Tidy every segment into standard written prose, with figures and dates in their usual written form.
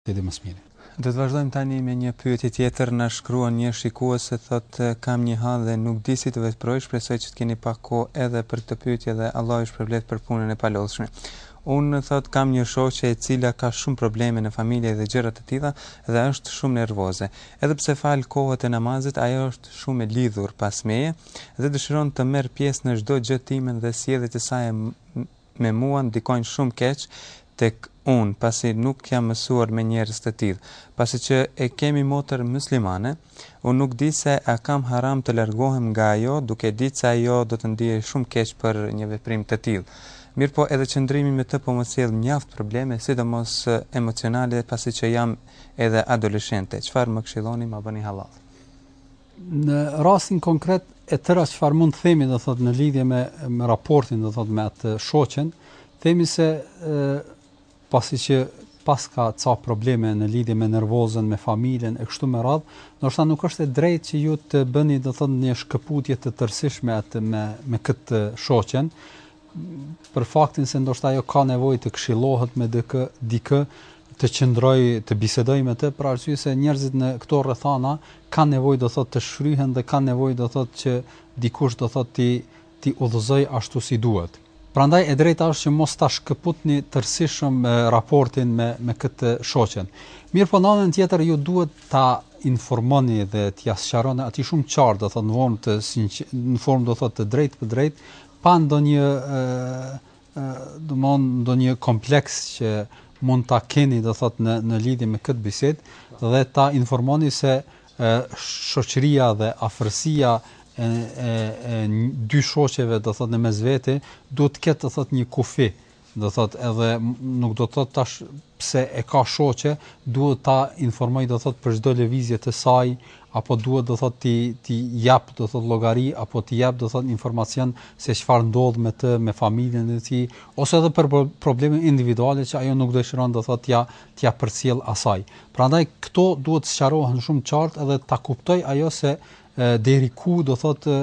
Edhe më smiri. Do të vazhdojmë tani me një pyetje tjetër. Na shkruan një shikues se thotë kam një hall dhe nuk di si të veproj, shpresoj që të keni pak kohë edhe për këtë pyetje dhe Allah ju shpërblet për punën e palodhshme. Unë thot kam një shoqe e cila ka shumë probleme në familje dhe gjëra të tilla dhe është shumë nervoze. Edhe pse fal kohët e namazit, ajo është shumë e lidhur pas meje dhe dëshiron të merr pjesë në çdo gjë time dhe sjelljet e saj me mua ndikojnë shumë keq tek unë, pasi nuk jam mësuar me njerëz të tillë. Pasi që e kemi motër muslimane, unë nuk di se a kam haram të largohem nga ajo, duke ditë se ajo do të ndihej shumë keq për një veprim të tillë. Mirë po edhe qëndrimi me të po më sjell mjaft probleme, sidomos emocionale, pasi që jam edhe adoleshente. Çfarë më këshilloni, ma bëni halal? Në rastin konkret e tëra çfarë mund të themi, do thotë në lidhje me raportin, do thotë me atë shoqen, themi se pasi që pas ka ca probleme në lidhje me nervozën, me familjen e kështu me radhë, ndoshta nuk është e drejtë që ju të bëni, do thotë, një shkëputje të tërësishme atë me këtë shoqen, për faktin se ndoshta ajo ka nevojë të këshillohet me dikë, të qëndrojë, të bisedojë me të, për arsye se njerëzit në këto rrethana kanë nevojë, do thotë, të shfryhen dhe kanë nevojë, do thotë, që dikush, do thotë, ti udhëzoj ashtu si duhet. Prandaj e drejta është që mos ta shkëputni tërësisht raportin me këtë shoqen. Mirë po në anën tjetër ju duhet ta informoni dhe t'ia sqaroni atij shumë qartë, do thotë në formë do thotë të drejtë për drejtë, pa ndonjë kompleks që mund ta keni, do thotë, në lidhje me këtë bisedë, dhe ta informoni se shoqëria dhe afërsia e dy shoqeve, do thotë, në mes vete, duhet të ketë, do thotë, një kufi, do thotë, edhe nuk do të thotë tash pse e ka shoqe, duhet ta informoj, do thotë, për çdo lëvizje të saj, apo duhet, do thotë, ti jap, do thotë, llogari, apo ti jap, do thotë, informacion se çfarë ndodh me të, me familjen e tij, ose edhe për probleme individuale që ajo nuk dëshiron, do thotë, t'ia përcjell asaj. Prandaj këto duhet të sqarohen shumë qartë edhe ta kuptoj ajo se deri ku, do thotë,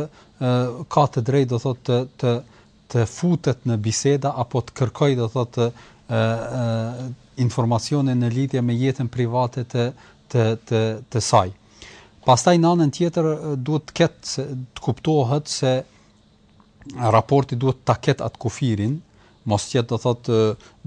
ka të drejtë, do thotë, të futet në biseda apo të kërkoj, do thotë, informacione në lidhje me jetën private të saj. Pastaj në anën tjetër duhet të kuptohet se raporti duhet ta ketë atë kufirin, mos jetë, do thotë,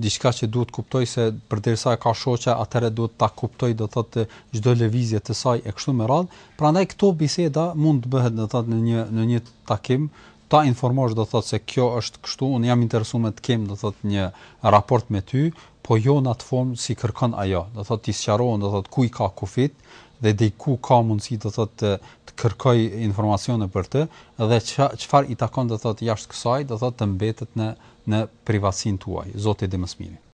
diçka që duhet kuptoj se përderisa ka shoqja, atëherë duhet ta kuptoj, do thotë, çdo lëvizje të saj e kështu me radhë. Prandaj këto biseda mund të bëhet, do thotë, në një takim, ta informosh, do thotë, se kjo është kështu, unë jam interesuar të kem, do thotë, një raport me ty, po jo në atë formë si kërkon ajo. Do thotë, ti sqarohen, do thotë, ku i ka kufit dhe deri ku ka mundësi, do thotë, të kërkoj informacione për të, dhe çfarë i takon, do thotë, jashtë kësaj, do thotë, të mbetet në privatësinë tuaj. Zoti dhe më smiri.